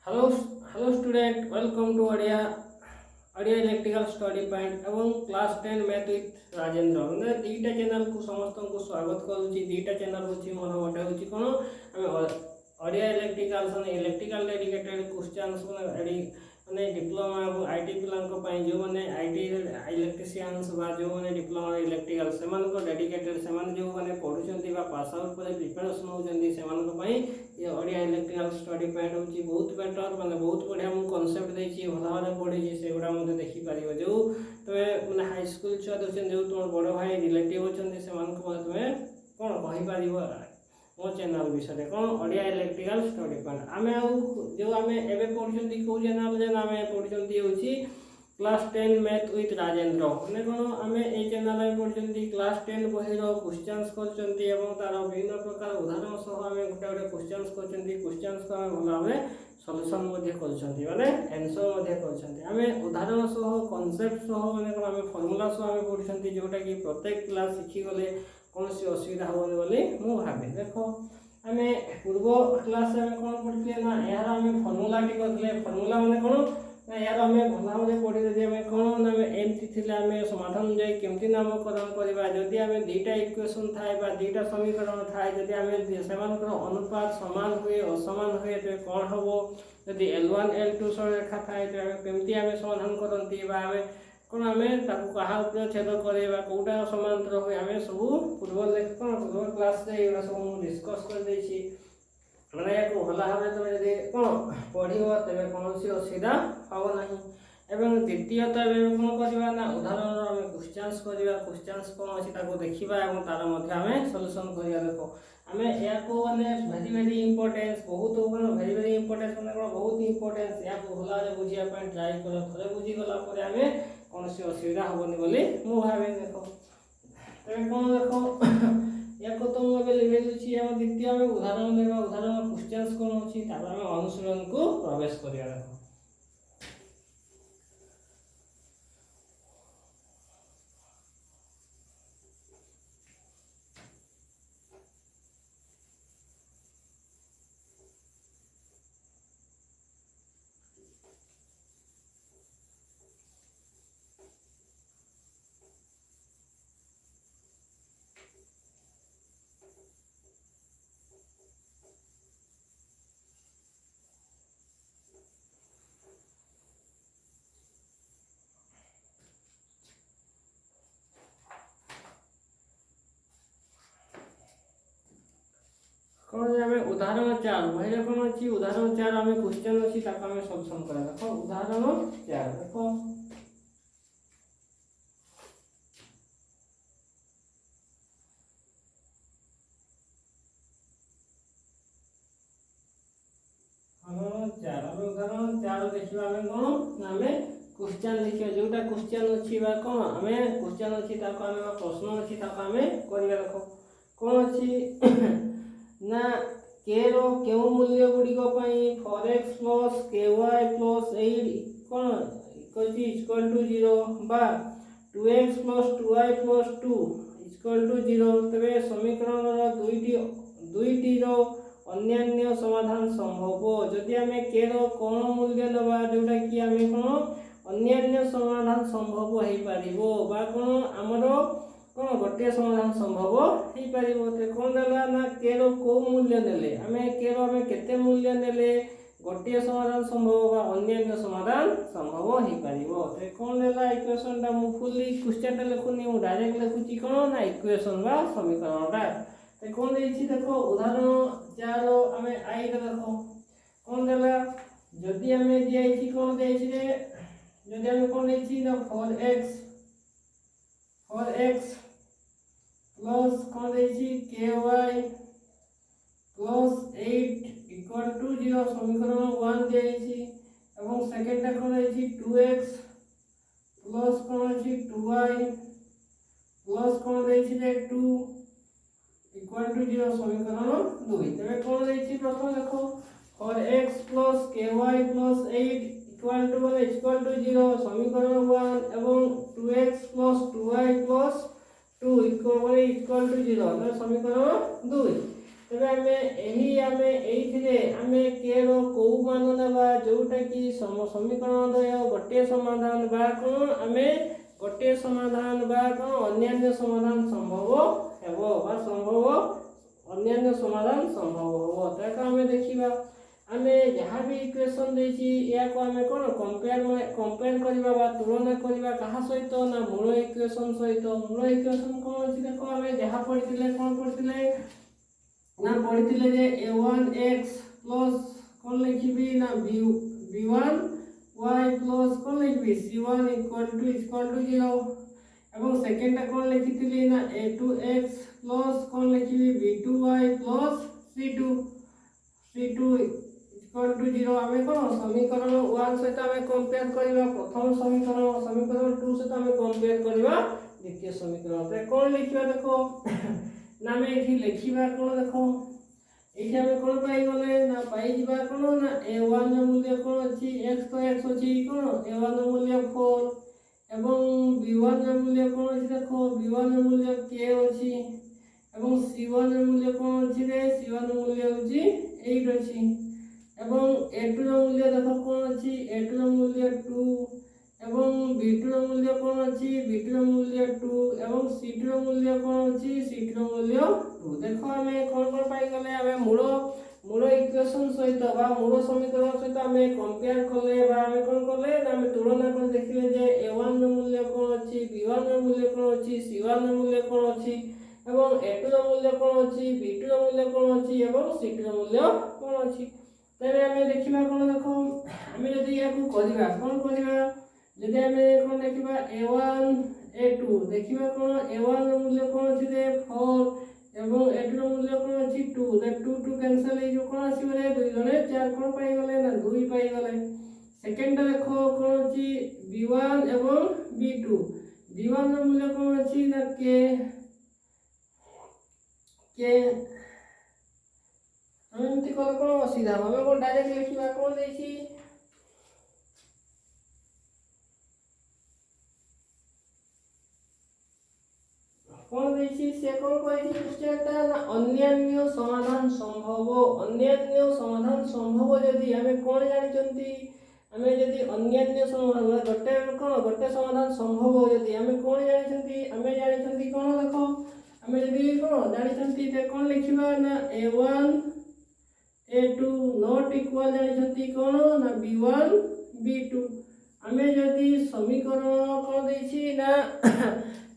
Hello hello student welcome to Odia electrical study point एवं class 10 math with Rajendra मैं दीटा channel को समस्त को स्वागत करुच्ची। दीटा चैनल होची मोर गोटे होची कोन आम ओडिया इलेक्ट्रिकल डेडिकेटेड क्वेश्चंस माने डिप्लोमा और आईटी पिलांको पई जो माने आईटी इलेक्ट्रिशियंस बा जो माने डिप्लोमा इलेक्ट्रिकल सेमान को डेडिकेटेड सेमान जो माने पढुचंती बा पास आउट पर प्रिपरेशन होचंती सेमान को पई ये ओडिया इलेक्ट्रिकल स्टडी पॉइंट होची बहुत बेटर माने बहुत बढ़िया मु कांसेप्ट देछि भला भाले पढिछि सेगुडा मते देखि पारिबो जो तमे माने हाई स्कूल छुआ दछन जो तुम बड़ भाई रिलेटिव होचंती सेमान को तमे कोन कहि पारिबो मो चैनल विषय कौन ओडिया इलेक्ट्रिकल स्टडी पॉइंट आमे जो आमे एबे पढुचंती को चैनल जे आमे पढुचंती होची क्लास 10 मैथ विथ राजेंद्र माने कोन आमे ए चैनल में पढुचंती क्लास 10 बहिरो क्वेश्चंस करचंती एवं तार विभिन्न प्रकार उदाहरण सह आमे गोटे गोटे क्वेश्चंस करचंती क्वेश्चंस को आमे भला भाबे सॉल्यूशन मध्ये करचंती माने आंसर मध्ये करचंती आमे उदाहरण सह कांसेप्ट सह माने कोन आमे फार्मूला सह आमे पढुचंती जोटा कि प्रत्येक क्लास सिखि गले कौन सी असुविधा होबनी बोली मु भाबे देखो आमे पूर्व क्लास में कोन पढिले ना यार आमे फार्मूला टी करले फार्मूला माने कोन ना यार आमे भला भाबे पढि दे आमे कोन आमे एमटी थिले आमे समाधान जाय केमती नामकरण करबा जदि आमे दुईटा इक्वेशन थाय बा दुईटा समीकरण थाय जदि आमे सेमानकर अनुपात समान हुए असमान हुए तो कोन हबो जदि L1 L2 सररेखा थाय तो आमे केमती आमे समाधान करंती बा आमे कोन आमे ताकू कहा ऊपर छेद करेबा कोटा समांतर होय आमे सब पूर्व लेख कोन पूर्व क्लास रे एरा सब मु डिस्कस कर दै छी माने याको भला भाबे तमे यदि कोन पढिबो तबे कोनोसी असुविधा हबो नाही एवं द्वितीयतः एवं कोन करबा ना उदाहरण आमे क्वेश्चंस करबा क्वेश्चंस कोन अछि ताको देखिबा एवं तार मध्ये आमे सॉल्यूशन करिया देखो आमे याको माने वेरी इंपोर्टेंस बहुत कोन वेरी इंपोर्टेंस माने कोन बहुत इंपोर्टेंस याको भला रे बुझिया पय ट्राई कर थरे बुझि गला परे आमे कौन सी असुविधा होबनी बोली मु भाबे देखो तबे कोन देखो याको तो मु एबे लिखे दुछि हम द्वितीय में उदाहरण लेबा उदाहरण क्वेश्चंस कोन अछि ताबा हम अनुसरण को प्रवेश करिया देखो कौन हमें उदाहरण 4 भाई कौन अछि उदाहरण 4 हमें क्वेश्चन अछि ताका हमें सॉल्यूशन करा देखो उदाहरण 4 देखो उदाहरण 4 देखिबा हमें कोन हमें क्वेश्चन लिखियो जोटा क्वेश्चन अछि बा कोन हमें क्वेश्चन अछि ताका हमें प्रश्न अछि ताका हमें करिया देखो कोन अछि ना k रो केउ मूल्य गुडी को पई 4x + ky + 8 cone equal to 0 बा 2x + 2y + 2 इक्वल टू 0 तबे समीकरण रो दुईटी रो अन्य समाधान संभव जदि हमें k रो कोन मूल्य लबा जोटा कि हमें कोन अन्य समाधान संभव हेई पारिबो बा कोन हमरो कोन गोटे समाधान संभव हेई पारिबो ते कोन देला ना k रो को मूल्य नेले हमें k रो हमें केते मूल्य नेले गोटे समाधान संभव बा अन्य समाधान संभव हेई पारिबो ते कोन देला इक्वेशन ता मु फुल्ली क्वेश्चन लिखुनी मु डायरेक्ट लिखुची कोन ना इक्वेशन बा समीकरणटा ते कोन देछि देखो उदाहरण 4 हमें आई देखो कोन देला जदि हमें दियाइछि कोन देछि रे जदि हमें कोन देछि ना 4x प्लस कोन देछि ky प्लस 8 इक्वल टू 0 समीकरण 1 देछि एवं सेकंड टा कोन देछि 2x प्लस कोन देछि 2y प्लस कोन देछि रे 2 इक्वल टू 0 समीकरण 2 तबे कोन देछि प्रथम देखो 4x प्लस ky प्लस 8 इक्वल टू 0 समीकरण 1 एवं 2x plus 2y plus 2 equal to 0 ना समीकरण 2 तेरे आमे के रो को मान नेबा जोटा कि समीकरण द्वय गोटे समाधान बा कोन आमे गोटे समाधान बा कोन अन्य समाधान संभव हेबो बा संभव अन्य समाधान संभव हो ताको आमे देखिबा आमे जहाँ भी इक्वेशन देछि या को आमे कोन कंपेयर करबा बा तुलना करबा कहा सहित ना मूल इक्वेशन सहित मूल इक्वेशन कोन अछि देखो आमे जहाँ पढ़िथिले कोन पढ़िथिले ना पढ़िथिले जे a1x प्लस कोन लिखिबी ना b1 y प्लस कोन लिखिबी c1 इक्वल टू 0 एवं सेकंड कोन लिखिथिली ना a2x प्लस कोन लिखिबी b2y plus c2 equal to 0 आमे कोन समीकरण 1 सहित आमे कंपेयर करबा प्रथम समीकरण 2 सहित आमे कंपेयर करबा द्वितीय समीकरण ते कोन लिखिबा देखो ना मैं एठी लिखिबा कोन देखो एठी हमें कोन पाई गले ना पाई जिबा कोन ना a1 ର मूल्य कोन अछि x तो x अछि कोन a1 ର मूल्य 4 एवं b1 ର मूल्य कोन अछि देखो b1 ର मूल्य k अछि एवं c1 ର मूल्य कोन अछि रे c1 ର मूल्य अछि 8 अछि एवं a2 ର मूल्य देखो कोन अछि a2 ର मूल्य 2 एवं b2 ର मूल्य कोन अछि b2 ର मूल्य 2 एवं c2 ର मूल्य कोन अछि c2 ର मूल्य 2 देखो हमें कोन पाई गले हमें मूल इक्वेशन सहित बा मूल समीकरण सहित हमें कंपेयर करले बा हमें कोन करले ना हमें तुलना कर देखिले जे a1 ର मूल्य कोन अछि b1 ର मूल्य कोन अछि c1 ର मूल्य कोन अछि एवं a2 ର मूल्य कोन अछि b2 ର मूल्य कोन अछि एवं c2 ର मूल्य कोन अछि तबे हमें देखिबा कोन देखो हमें यदि या को करिबा कोन करिबा जदि हमें कोन देखिबा a1 a2 देखिबा कोन a1 ର मूल्य कोन अछि रे 4 एवं a2 ର मूल्य कोन अछि 2 द 2 कैंसिल हे जो कोन आसी रे 2 जने 4 कोन पाई गले ना 2 पाई गले सेकंड देखो कोन अछि b1 एवं b2 b1 ର मूल्य कोन अछि ना k हम ती कोन सीधा हमें को डायरेक्ट लिखिबा कोन देछि कोन देछि से कोन कहै छै क्वेश्चनटा ना अन्य समाधान संभव यदि हमें कोन जानि चंती हमें यदि अन्य समाधान गोटे समाधान संभव यदि हमें कोन जानि चंती हमें जानि चंती कोन देखो हमें यदि कोन जानि चंती ते कोन लिखिबा ना a1 a2 नॉट इक्वल जानि चंती कोन ना b1 b2 हमें यदि समीकरण कोन देछि ना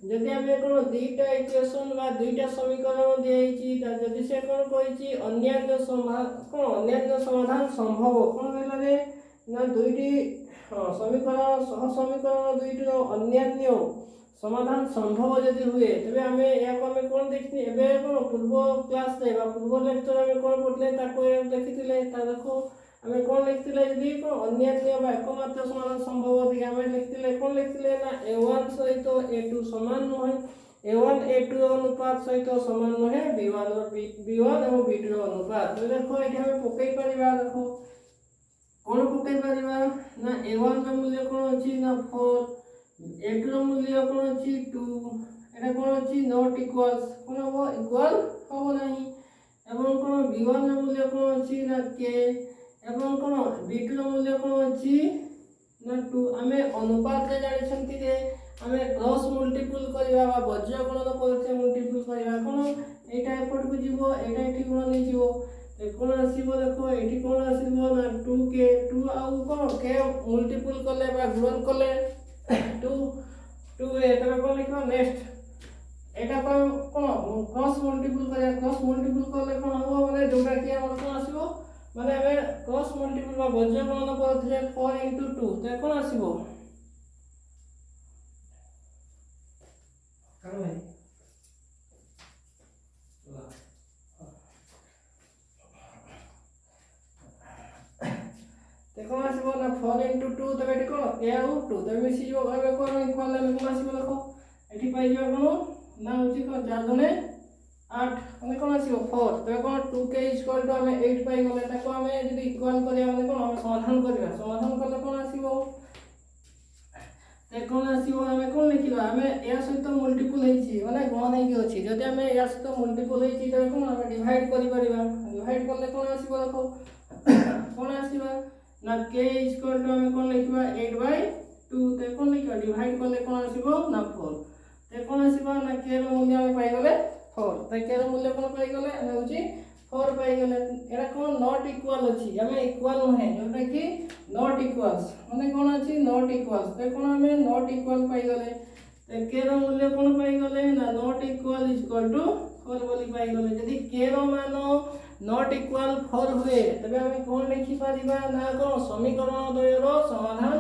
जदि हमें कोन दुईटा इक्वेशन बा दुईटा समीकरण देछि जदि से कोन कहिछि अन्य समाधान संभव कोन कहला रे ना दुईटी समीकरण सह समीकरण दुईटी अन्य समाधान संभव यदि हुए तबे हमें या को हमें कोन देखि एबे कोन पूर्व क्लास रे बा पूर्व लेक्चर हमें कोन पढले ताको देखिथिले ता देखो हमें कोन लिखथिले यदि को अन्य बा एकमात्र समाधान संभव यदि हमें लिखथिले कोन लिखथिले ना a1 सहित a2 समान नहे a1 a2 अनुपात सहित समान नहे b1 एवं b2 अनुपात तो देखो एठी हमें पकई परिबा देखो कोन पकई परिबा ना a1 ର मूल्य कोन अछि ना 4 a2 ର मूल्य कोन अछि 2 एटा कोन अछि नॉट इक्वल्स कोन हो इक्वल हो नाही एवं कोन b1 ର मूल्य कोन अछि ना k एवं कोन b2 ର मूल्य कोन अछि ना 2 हमें अनुपात रे जानि छंती जे हमें क्रॉस मल्टीपल करबा बा वज्र गुणन करथे मल्टीपल करबा कोन एटा एपट को जीवो एटा एठी गुण नै जीवो ते कोन आसीबो देखो एठी कोन आसीबो ना 2k 2 आउ कोन k मल्टीपल करले बा गुणन करले 2 एटा कोन लिखबा नेक्स्ट एटा कोन क्रॉस मल्टीपल करले कोन हो माने जोटा कि हमर कोन आसीबो माने हमें क्रॉस मल्टीपल बा वज्र गुणन करथे 4 * 2 ते कोन आसीबो करो भाई ते कोन आसीबो ना 4 * 2 तबे एठी कोन a आउ 2 तबे मिसी जो भाबे कोन इक्वल ले कोन आसीबो देखो एठी पाई जो कोन ना होची कोन 4 दुने 8 हमें कोन आसीबो 4 तबे कोन 2k = हमें 8 पाई गले ताको हमें यदि इक्वल करिया माने कोन हम समाधान करले कोन आसीबो ते कौन आसीबो हमें कौन लिखिबा हमें या सहित मल्टीपल हेछि माने गुण नै कि अछि जदि हमें या सहित मल्टीपल हेछि त कोन हमें डिवाइड करि परिबा डिवाइड करले कोन आसीबो देखो कोन आसीबा ना k इक्वल टू हमें कोन लिखिबा 8/2 ते कोन लिखिबा डिवाइड करले कोन आसीबो ना 4 ते कोन आसीबा ना k रो मूल्य हमें पाइ गले 4 ते k रो मूल्य कोन पाइ गले हमें होछि 4 पाइ गले एरा कोन नॉट इक्वल अछि हमें इक्वल नहे जोटा कि नॉट इक्वल्स माने कोन अछि नॉट इक्वल्स ते कोन हमें नॉट इक्वल पाइ गले ते k रो मूल्य कोन पाइ गले ना नॉट इक्वल टू 4 बोली पाइ गले यदि k रो मान नॉट इक्वल 4 हुए तबे हमें कोन लिखि परिबा ना कोन समीकरण द्वयर समाधान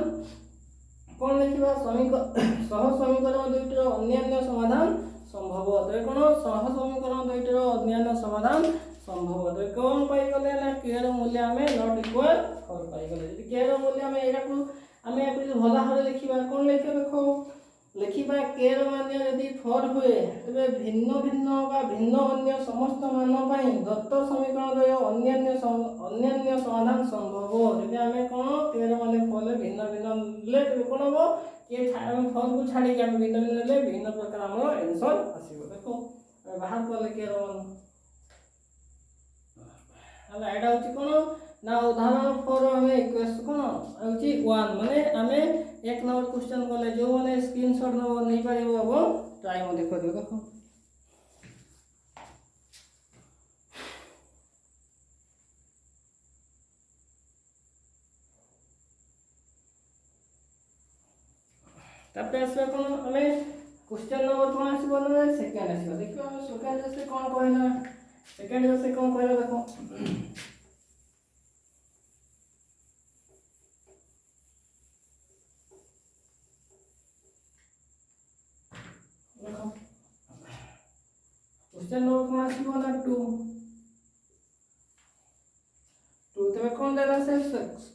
कोन लिखिबा सह समीकरण दुईटर अन्यान्य समाधान संभव तबे कोन सह समीकरण दुईटर अन्यान्य समाधान संभव तबे कोन पाइ गले ना k रो मूल्य हमें नॉट इक्वल 4 पाइ गले यदि k रो मूल्य हमें एरा को हमें या भला भाबे लिखिबा कोन लिखिबा देखो लिखिबा k रो मान यदि 4 हुए तबे भिन्न भिन्न बा भिन्न अन्य समस्त मान पई दत्त समीकरण द्वय अन्यान्य समाधान संभव यदि हमें कोन k रो मान 4 ले भिन्न भिन्न ले तबे कोन हो के हम 4 को छाडी के हम भिन्न भिन्न ले भिन्न प्रकार हमर आंसर आसीबो देखो बाहर करले k रो मान हला एडा होची कोन ना उदाहरण 4 हमें इक्वेशन कोन होची 1 माने हमें एक नंबर क्वेश्चन कोले जो माने स्क्रीनशॉट न नहीं पारिबो अब ट्राई म देखो देखो तब आसबा कोन हमें क्वेश्चन नंबर कोन आसीबो ना सेकंड आसीबो देखो हम सेकंड से कोन कहला सेकंड से कोन कहला देखो क्वेश्चन नंबर कोन आसीबो ना 2 तबे कोन देला से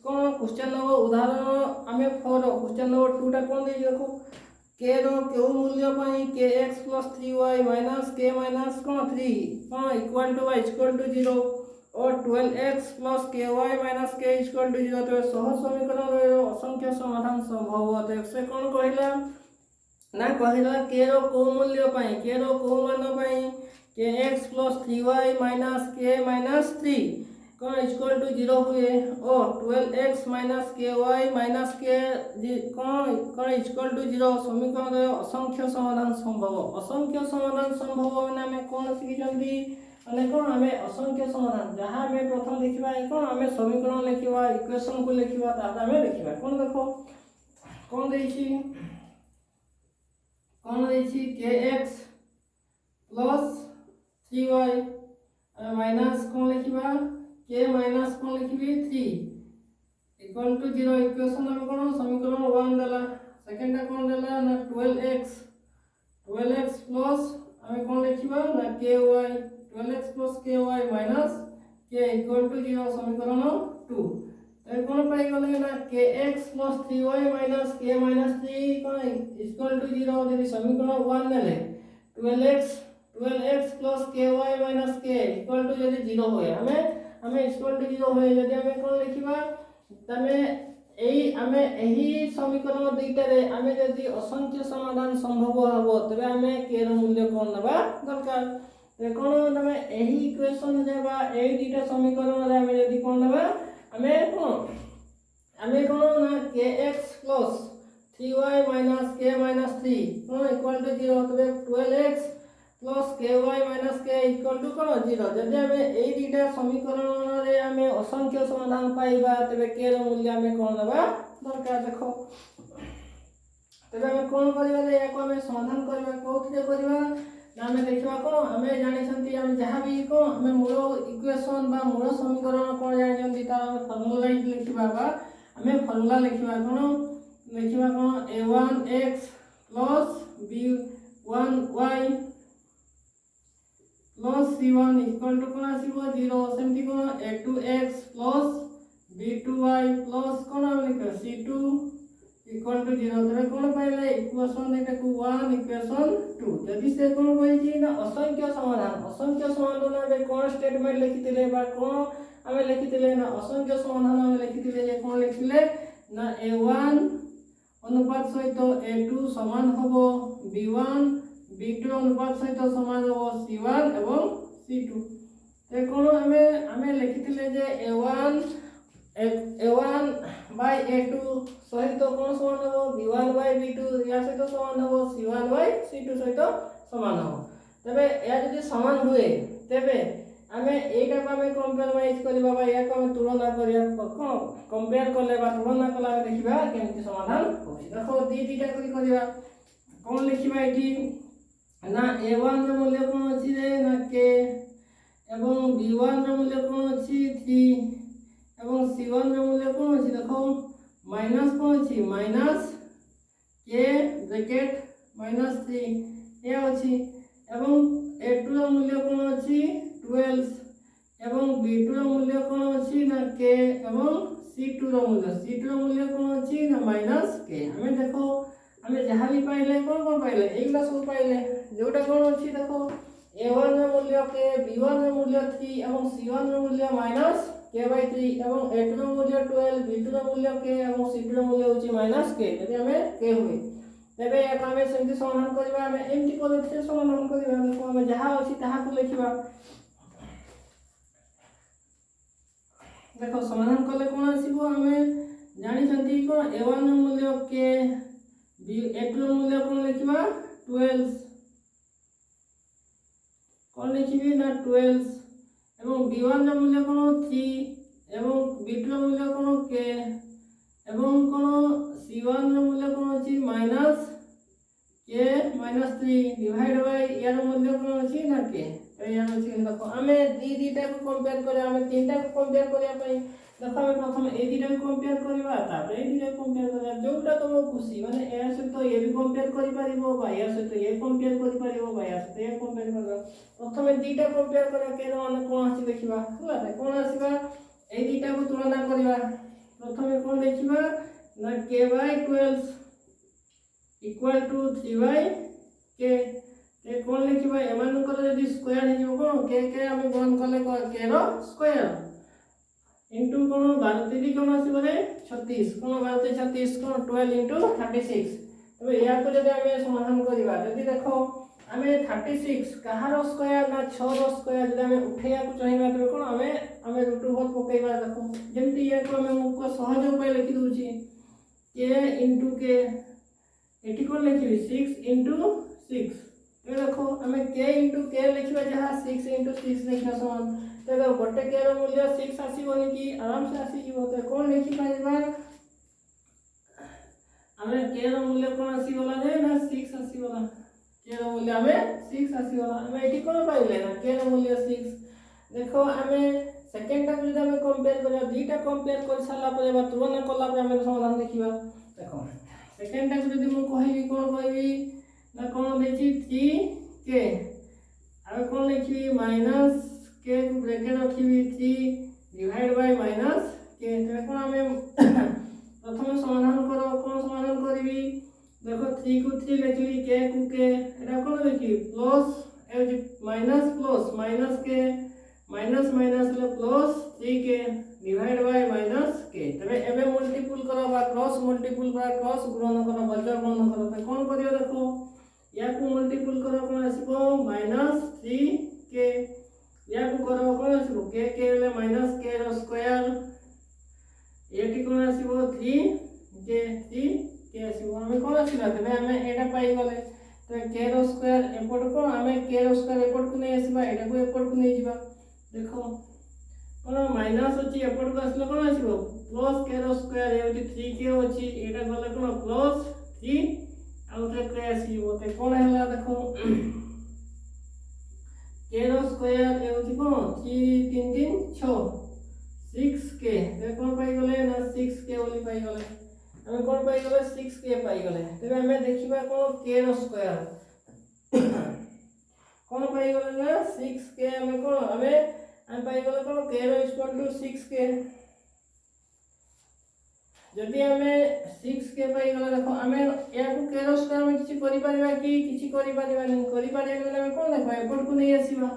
कोन क्वेश्चन नंबर उदाहरण हमें 4 क्वेश्चन नंबर 2 टा कोन दे देखो k रो केउ मूल्य पई kx + 3y - k - कोन 3 कोन equal to y equal to 0 और 12x + ky - k equal to 0 तबे सह समीकरण रो असंख्य समाधान संभव तो से कोन कहिला ना कहिला k रो को मूल्य पई k रो को मान पई kx + 3y - k - 3 कोन इक्वल टू 0 हुए और 12x - ky - k कोन इक्वल टू 0 समीकरण रो असंख्य समाधान संभव माने हमें कोन सिखि जल्दी माने कोन हमें असंख्य समाधान जहां हमें प्रथम लिखिबा कोन हमें समीकरण लिखिबा इक्वेशन को लिखिबा तादा हमें लिखिबा कोन देखो कोन देछि kx + 3y माइनस कोन लिखिबा k माइनस कोन लिखिबी 3 इक्वल टू 0 इक्वेशन हम कोन समीकरण 1 देला सेकंड कोन देला ना 12x प्लस हमें कोन लिखिबा ना ky 12x + ky minus k equal to 0 समीकरण 2 तो कोन पाइ गले ना kx + 3y - k - 3 कोन इक्वल टू 0 यदि समीकरण 1 नेले 12x + ky - k equal to यदि 0 होय हमें इक्वल टू 0 होय यदि हमें कोन लिखिबा तमे हमें एही समीकरण दुईटा रे हमें यदि असंख्य समाधान संभव हबो तबे हमें k रो मूल्य कोन नबा दरकार ते कोन तमे एही इक्वेशन देबा एही दुईटा समीकरण रे हमें यदि कोन नबा हमें कोन ना kx + 3y - k - 3 कोन इक्वल टू 0 तबे 12x + ky - k equal to कोन 0 जदि हमें एही दुईटा समीकरण रे हमें असंख्य समाधान पाइबा तबे k रो मूल्य हमें कोन नबा दरकार देखो तबे हमें कोन करबा रे एको हमें समाधान करबा कोथि करबा ना हमें देखबा कोन हमें जानि छंती हम जहां भी को हमें मूल इक्वेशन बा मूल समीकरण कोन जानि छंती तार हमें फार्मूला लिखिबा बा हमें फार्मूला लिखिबा कोन a1x + b1y + c1 equal to कोन आसीबो 0 सेमति कोन a2x + b2y + कोन हम लिख c2 इक्वल टू 0 तबे कोन पाइले इक्वेशन एटा को 1 इक्वेशन 2 यदि से कोन होई ना असंख्य समाधान रे कोन स्टेटमेंट लिखितिले बा कोन हमें लिखितिले ना असंख्य समाधान हमें लिखितिले जे कोन लिखिले ना a1 अनुपात सहित A2 समान हबो B1 B2 अनुपात सहित समान हबो C1 एवं C2 ते कोन हमें लिखिथिले जे A1 by A2 सहित कोन समान हबो B1 by B2 या सहित समान हबो C1 by C2 सहित समान हबो तबे या यदि समान हुए तबे आमे एटा को आमे कंपेयरवाइज करबा बा या को तुलना करिया कंपेयर करले बा तुलना कला देखिबा केमति समाधान होछि देखो दीटा करी करबा कोन लिखिबा एठी ना A1 रो मूल्य कोन अछि रे ना k एवं B1 रो मूल्य कोन अछि 3 एवं C1 रो मूल्य कोन अछि देखो माइनस कोन अछि माइनस k ब्रैकेट -3 या अछि एवं A2 रो मूल्य कोन अछि 12 एवं B2 रो मूल्य कोन अछि ना k एवं C2 रो मूल्य कोन अछि ना -k हमें देखो हमें जहां भी पाइले कोन पाइले एगला सब पाइले जोटा कोन अछि देखो A1 रो मूल्य k B1 रो मूल्य 3 एवं C1 रो मूल्य -k/3 एवं A2 रो मूल्य 12 B2 रो मूल्य k एवं C2 रो मूल्य होछि -k यदि हमें k हुए तबे या हमें सेमति समाधान करबा हमें एमति पद्धति से समाधान करबा हमें जहां अछि ताहा को लिखिबा देखो समाधान कले कोन आसीबो हमें जानि छथि को A1 रो मूल्य k A2 रो मूल्य कोन लिखिबा 12 कोन लिखिबे ना 12 एवं B1 रो मूल्य कोन 3 एवं B2 रो मूल्य कोन k एवं कोन C1 रो मूल्य कोन अछि -k-3 डिवाइड बाय या रो मूल्य कोन अछि ना k ए या अछि देखो हमें दीटा को कंपेयर करे हमें तीनटा को कंपेयर करे पई देखो हमें प्रथम ए दीटा को कंपेयर करबा तापर ए दीटा को कंपेयर करबा जोटा तुम खुशी माने ए से तो ये भी कंपेयर करि परिबो बा या से तो ये कंपेयर करि परिबो बा या से तो ये कंपेयर करबा प्रथम दीटा कंपेयर करे के माने कोन आसी देखिबा हला कोन आसीबा ए दीटा को तुलना करबा प्रथम कोन देखिबा ना k/12 इक्वल टू 3/k ए कोन लिखिबा एमान कर यदि स्क्वायर हे जो कोन k हमें गुणन कले k रो स्क्वायर इनटू कोन 12 3 कोन आसी बरे 36 कोन 12 36 कोन 12 इनटू 36 तबे या को यदि हमें समाधान करबा यदि देखो हमें 36 कहारो स्क्वायर ना 6 रो स्क्वायर यदि हमें उठैया को चाहिबा तबे कोन हमें रूट ओवर पकेबा देखो जेमति या को हमें मुख सहज उपाय लिखि दोछि k इनटू k एटी कोन लिखिबी 6 इनटू 6 तो देखो हमें k इनटू k लिखिबा जहां 6 इनटू 6 लिखना समान तो देखो गोटे k रो मूल्य 6 आसीबोनी कि आराम से आसी जीवो तो कोन लिखि पाइबा हमें k रो मूल्य कोन आसी वाला जे ना 6 आसी वाला k रो मूल्य हमें 6 आसी वाला हमें एटी कोन पाइले ना k रो मूल्य 6 देखो हमें सेकंड टाइम जब हमें कंपेयर करिया दीटा कंपेयर कर साला पर बा तुलना करला पर हमें समाधान देखिबा देखो सेकंड टाइम जदी मु कहिबी कोन कहबी ना कोन देछि 3k आ कोन लिखिबी -k को ब्रैकेट रखिबी 3 डिवाइड बाय -k तो कोन हमें प्रथम समाधान करो कोन समाधान करबी देखो 3 को 3 लिखली k को k एटा कोन लिखी plus A minus plus -k minus minus ले plus 3k divide by -k तबे एबे मल्टीपल करो बा क्रॉस मल्टीपल बा क्रॉस गुणन करो बजर गुणन करो त कोन करियो देखो या को मल्टीपल करो कोन आसीबो -3k या को करो कोन आसीबो k ले -k रो स्क्वायर एटी कोन आसीबो 3k आसीबो हमें कोन आसीबा तबे हमें एटा पाई गले तो k रो स्क्वायर एपट को हमें k रो स्क्वायर एपट को नै आसीबा एटा को एपट को नै जिबा देखो कोन माइनस अछि एपट को आसले कोन आसीबो प्लस k रो स्क्वायर एटी 3k अछि एटा गले कोन प्लस 3 आउ ते k आसीबो ते कोन हैला देखो k रो स्क्वायर एउछि कोन 3 3 3 6 6k ते कोन पाई गले ना 6k ओली पाई गले हमें कोन पाई गले 6k पाई गले तबे हमें देखिबा कोन k रो स्क्वायर कोन पाई गले ना 6k हमें कोन हमें पाई गले कोन k रो इक्वल टू 6k जदि हमें 6k पाई गले देखो हमें या को k रो स्क्वायर में किछि करि परिबा कि किछि करि परिबा नहीं करि परिबा हमें कोन देखो एपट को नहीं आसीबा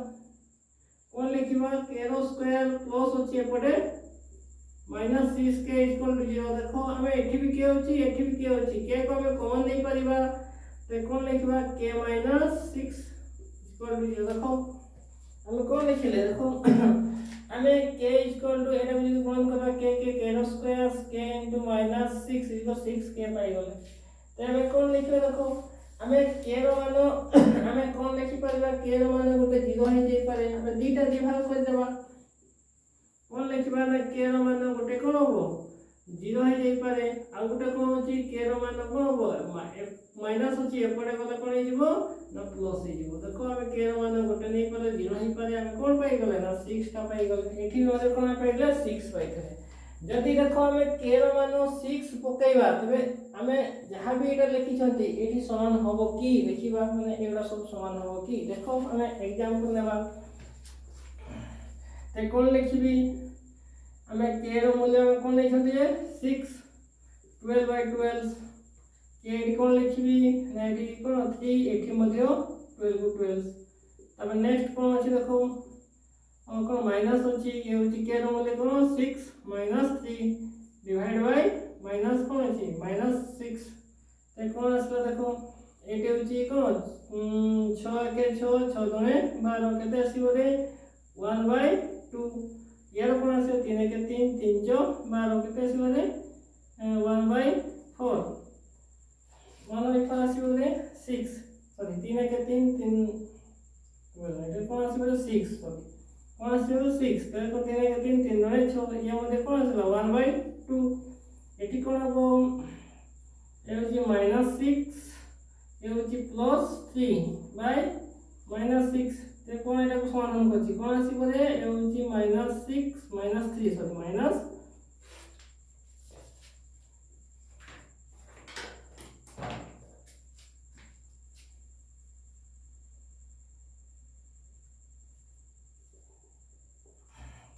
कोन लिखिबा k रो स्क्वायर प्लस अछि एपटे माइनस 6k इक्वल टू 0 देखो हमें एठी भी के होची एठी भी के होची के को हमें कॉमन नहीं परिबा तो कोन लिखबा k माइनस 6 इक्वल टू 0 देखो हमें कोन लिखले देखो हमें k इक्वल टू एटा भी गुणन करबा k रो square k into minus 6 equal 6k पाई गले तो हमें कोन लिखले देखो हमें k रो मान हमें कोन लिखि परिबा k रो मान गोटे 0 हे जे पारे हमें दीटा डिवाइड कर देबा कोन लिखबा ना k रो मान गोटे कोन हो 0 हे जे पारे आ गोटे कोन होची k रो मान कोन हो माइनस होची एपटे गले कोन हे जीवो ना प्लस हे जीवो देखो हमें k रो मान गोटे नहीं पारे 0 हे पारे हमें कोन पाई गले ना 6 टा पाई गले एठी रे कोन पाइले 6 पाइथे जदि देखो हमें k रो मान 6 पकेइबा तबे हमें जहां भी एटा लिखि छथि एठी समान होबो की देखिबा माने एटा सब समान होबो की देखो हमें एग्जांपल लेबा ते कोन लिखिबी हमें k रो मूल्य में कोन लिखथि जे 6 12/12 k एठी कोन लिखिबी ना एठी कोन 3 एठी मध्ये 12/12 तब नेक्स्ट कोन अछि देखो कोन माइनस अछि ये होछि k रो मूल्य कोन 6 माइनस 3 डिवाइड बाय माइनस कोन अछि माइनस 6 ते कोन असला देखो एठी होछि कोन 6 के 6 6 दुने 12 केते आसीबो रे 1/2 यार कोन आसे 3 के 3 3 जो 12 केते आसीबो रे 1/4 1/4 आसीबो रे 6 सॉरी 3 के 3 3 बोले कोन आसीबो रे 6 सॉरी कोन आसीबो 6 ते को 3 के 3 3 दुने 6 या मध्ये कोन आसीला 1/2 एठी कोन हबो ए होची -6 ए होची +3 बाय -6 ते कोन एटा को समाधान करछि कोन आसीबो रे ए होची -6 -3 सॉरी माइनस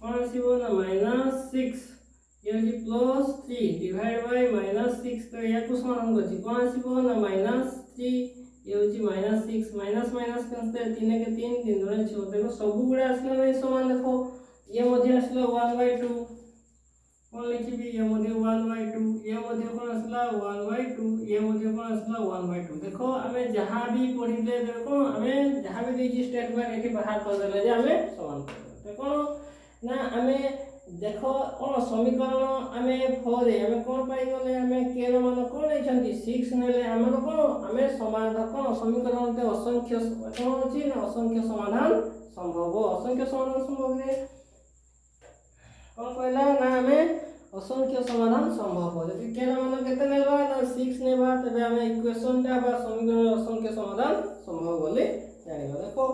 कोन आसीबो ना -6 ये होची +3 डिवाइड बाय -6 तो या को समान करछि कोन आसीबो ना -3 ये होची -6 माइनस माइनस करते 3 के 3 3 दुने 6 देखो सब गुडा आसला नै समान देखो ये मध्ये आसला 1/2 कोन लिखिबी ये मध्ये 1/2 ये मध्ये कोन आसला 1/2 ये मध्ये कोन आसला 1/2 देखो हमें जहां भी पढिले देखो हमें जहां भी दी स्टेटमेंट एठी बाहर कर देले जे हमें समान कर देखो ना हमें देखो कोन समीकरण हमें 4 रे हमें कोन पाई गले हमें k रो मान कोन नै छंती 6 नेले हमर कोन हमें समाधान कोन समीकरण ते असंख्य कोन अछि ना असंख्य समाधान संभव रे कोन कहला ना हमें असंख्य समाधान संभव यदि k रो मान केते नेबा ना 6 नेबा तबे हमें इक्वेशन ता बा समीकरण असंख्य समाधान संभव बोले जानिबा देखो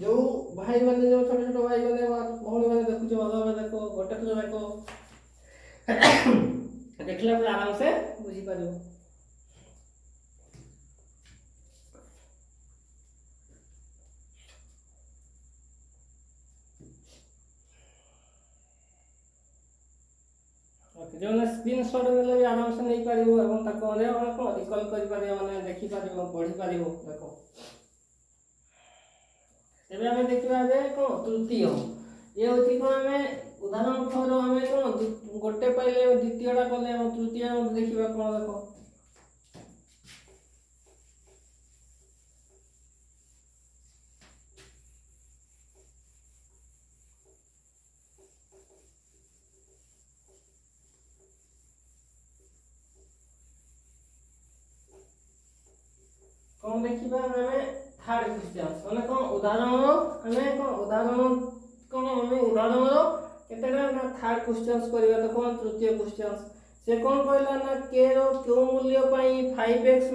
जो भाई माने जो छोटे छोटे भाई माने भौणी माने देखु बाबा देखो गोटे तो देखो देखला पर आराम से बुझी पारिबो ओके जो ना स्क्रीनशॉट ले भी आराम से नहीं पारिबो एवं ताको ने को रिकॉल करि पारिबो माने देखि पारिबो पढि पारिबो देखो तबे हमें देखिबा बे को तृतीय ये होती को हमें उदाहरण थरो हमें को गोटे पहिले द्वितीयटा कले हम तृतीय हम देखिबा कोन देखो कोन देखिबा हमें थर्ड क्वेश्चन माने कोन उदाहरण कोन हमें उदाहरण केतेटा ना थर्ड क्वेश्चंस करिवा त कोन तृतीय क्वेश्चंस से कोन कहला ना k रो क्यों मूल्य पई 5x -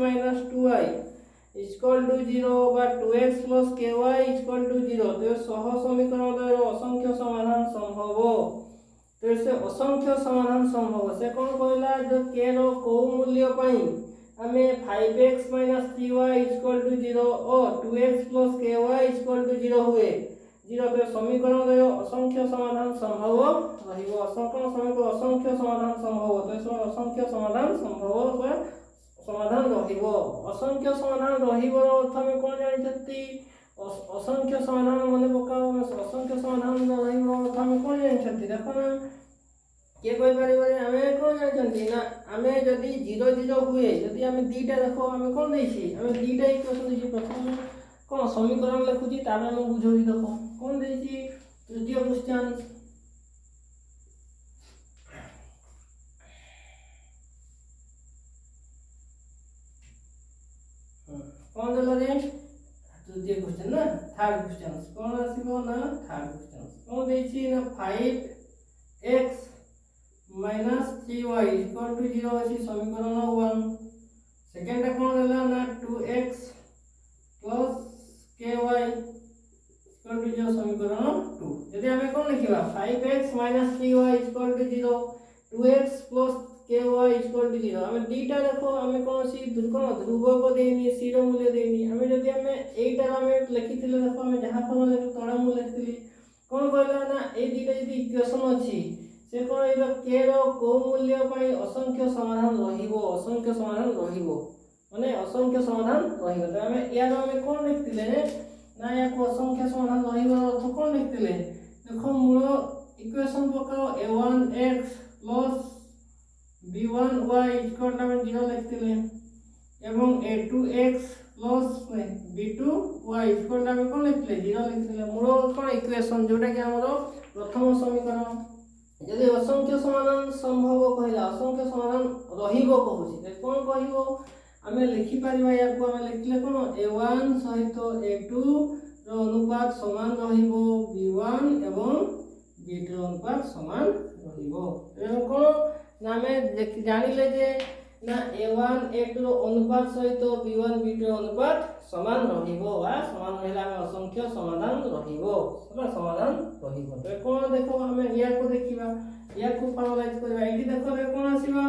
2y = 0 बा 2x + ky = 0 तो सह समीकरण द्वय असंख्य समाधान संभव तो से असंख्य समाधान संभव से कोन कहला जो k रो को मूल्य पई हमें 5x - 3y = 0 और 2x + ky = 0 हुए 0 तो समीकरण द्वय असंख्य समाधान संभव रहिबो असंख्य समीकरण असंख्य समाधान संभव तो से असंख्य समाधान संभव बा समाधान रहिबो असंख्य समाधान रहिबो अर्थ में कोन जानि छथि असंख्य समाधान माने पकाओ असंख्य समाधान रहिबो अर्थ में कोन जानि छथि देखो ना किए कोई परिवार आमे कोन जानछंती ना आमे जदी 0 0 हुए जदी आमे दीटा देखो आमे कोन देछि आमे दीटा इक्वेशन देछि प्रथम कोन समीकरण लिखुची तामे हम बुझौई देखो कोन देछि तृतीय क्वेश्चन कौन देला रे तृतीय क्वेश्चन ना थर्ड क्वेश्चन कौन आसीबो ना थर्ड क्वेश्चन कौन देछि ना 5x minus 3y equal to 0 अछि समीकरण 1 सेकंड कौन देला ना 2x plus ky equal to 0 समीकरण 2 यदि हमें कौन लिखिबा 5x minus 3y equal to 0 2x plus ky equal to 0 हमें दीटा देखो हमें कौन सी ध्रुव को देनी c रो मूल्य देनी हमें जदी हमें एटा हमें लिखिथिले देखो हमें जहां पर लिख तळे मूल्य लिखिथिली कौन कहला ना ए दीटा जदी इक्वेशन अछि से कौन एबा k रो को मूल्य पई असंख्य समाधान रहिबो असंख्य समाधान रहिबो माने असंख्य समाधान रहिबो तो हमें या हमें कौन लिखिथिले ना या को असंख्य समाधान रहिबो अर्थ कौन लिखिथिले देखो मूल इक्वेशन प्रकार a1x plus b1y equal to 0 लिखिथिले एवं a2x plus b2y equal to कौन लिखिथिले 0 लिखिथिले मूल कौन इक्वेशन जोटा कि हमरो प्रथम समीकरण यदि असंख्य समाधान संभव कहला असंख्य समाधान रहिबो कहूची ते कोन कहिबो हमें लिखि परिबा या को हमें लिखले कोन a1 सहित a2 रो अनुपात समान रहिबो b1 एवं b2 रो अनुपात समान रहिबो एवं कोन ना हमें जानिले जे ना a1 a2 रो अनुपात सहित b1 b2 रो अनुपात समान रहिबो वा समान रहला में असंख्य समाधान रहिबो सबा समाधान रहिबो तो कोन देखो हमें या को देखिबा या को फार्मलाइज करबा एठी देखो रे कोन आसीबा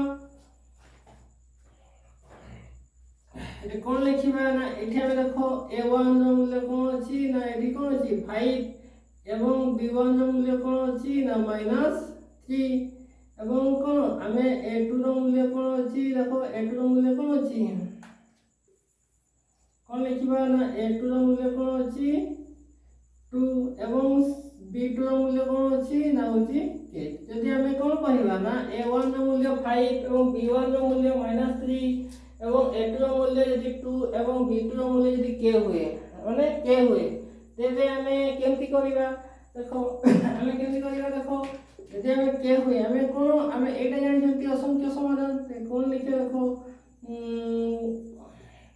एठी कोन लिखिबा ना एठी हमें देखो a1 रो मूल्य कोन अछि ना एठी कोन अछि 5 एवं b1 रो मूल्य कोन अछि ना -3 एवं कोन हमें a2 रो मूल्य कोन अछि देखो a2 रो मूल्य कोन अछि कौन लिखिबा ना a2 रो मूल्य कोन अछि 2 एवं b2 रो मूल्य कोन अछि ना होछि 8 यदि हमें कोन कहिबा ना a1 रो मूल्य 5 एवं b1 रो मूल्य -3 एवं a2 रो मूल्य यदि 2 एवं b2 रो मूल्य यदि k हुए माने k हुए तेबे हमें केमति करिबा देखो हमें केमति करिबा देखो यदि हमें k हुए हमें कोन हमें एटा जानि जंती असंख्य समाधान कोन लिखे देखो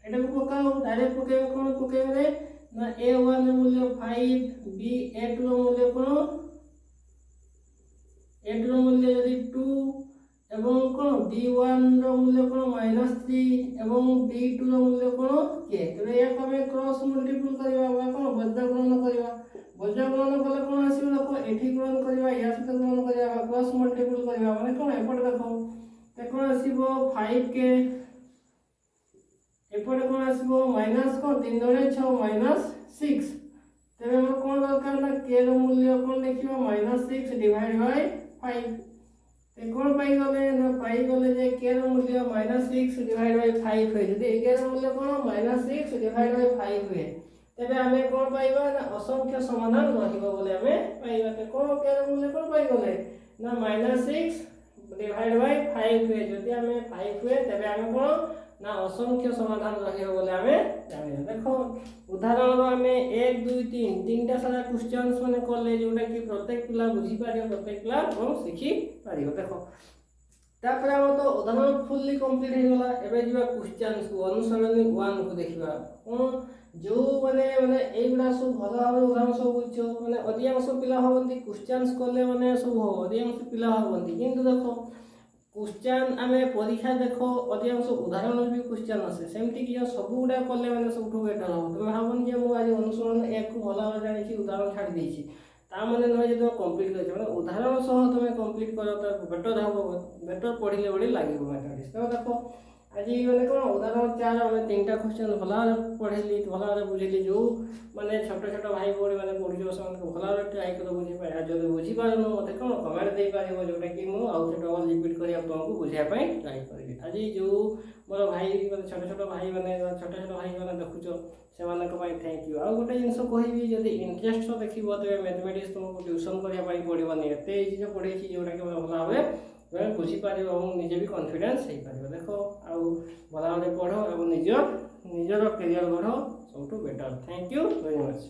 एटा को पकाओ डायरेक्ट पकाओ कोन पकाओ रे ना a1 रो मूल्य 5 b a2 रो मूल्य कोन a2 रो मूल्य यदि 2 एवं कोन b1 रो मूल्य कोन -3 एवं b2 रो मूल्य कोन k तो या हमें क्रॉस मल्टीपल करबा बा कोन बद्ध गुणन करबा बद्ध गुणन कले कोन आसीबो देखो एठी गुणन करबा या सहित गुणन करबा क्रॉस मल्टीपल करबा माने कोन एपट देखो ते कोन आसीबो 5k एपटे कोन आसीबो माइनस को 3 दुणे 6 -6 तबे हम कोन दरकार ना k रो मूल्य कोन लिखिबो -6 डिवाइड बाय 5 ते कोन पाई गले ना पाई गले जे k रो मूल्य -6 डिवाइड बाय 5 है जदी k रो मूल्य कोन -6 डिवाइड बाय 5 है तबे हमें कोन पाइबा ना असंख्य समाधान रहिबो बोले हमें पाइबा ते कोन k रो मूल्य कोन पाई गले ना -6 डिवाइड बाय 5 है जदी हमें 5 है तबे हमें कोन ना असंख्य समाधान रहिबो बोले हमें जानि देखो उदाहरण रो हमें 1 2 3 तीनटा सारा क्वेश्चंस माने करले जोटा कि प्रत्येक पिला बुझी पारियो प्रत्येक पिला और सीखी पारियो देखो तापर हम तो उदाहरण फुल्ली कंप्लीट हे गला एबे जीवा क्वेश्चंस को अनुसरणी 1 को देखिबा जो माने एगुडा सब भलो भाबे उदाहरण सब बुझो माने अधिकांश पिला होवंती क्वेश्चंस करले माने सब हो अधिकांश पिला होवंती किंतु देखो क्वेश्चन आमे परीक्षा देखो अधिकांश उदाहरण भी क्वेश्चन आसे सेमति कि सब गुडा करले माने सबठो बेटर हो तुम भाबन जे मु आज अनुसरण एक को भलो भाबे जानि छी उदाहरण छाडी देछि ता माने न जे तुम कंप्लीट कर माने उदाहरण सह तुम कंप्लीट करो त बेटर हो बेटर पढिले बडी लागिबो मैथमेटिक्स तो देखो आज माने कोन उदाहरण 4 हमें तीनटा क्वेश्चन भलो भाबे पढिली भलो भाबे बुझिली जो माने छोट छोट भाई बोडी माने पढिजो सन भलो भाबे ट्राई करो बुझी पाए जदि बुझी पारनो मते कोन कमेंट दे पारिबो जोटा कि मु आउ डबल रिपीट करी तुमको बुझाया ट्राई करी। आज जो मोर भाई माने छोट छोट भाई माने छोट छोट भाई माने देखुचो से थैंक यू। आउ गोटे जिनस कहबी जब इंटरेस्ट तो देखो तेज मैथमेटिक्स तुमको ट्यूशन करने पड़ोनी एत इजी पढ़े जोटा कि भल भाव बुझीपर और निजे भी कॉन्फिडेंस हो पार। देख आउ भल भाव पढ़ और निजर कैरियर बढ़ सब better. Thank you very much.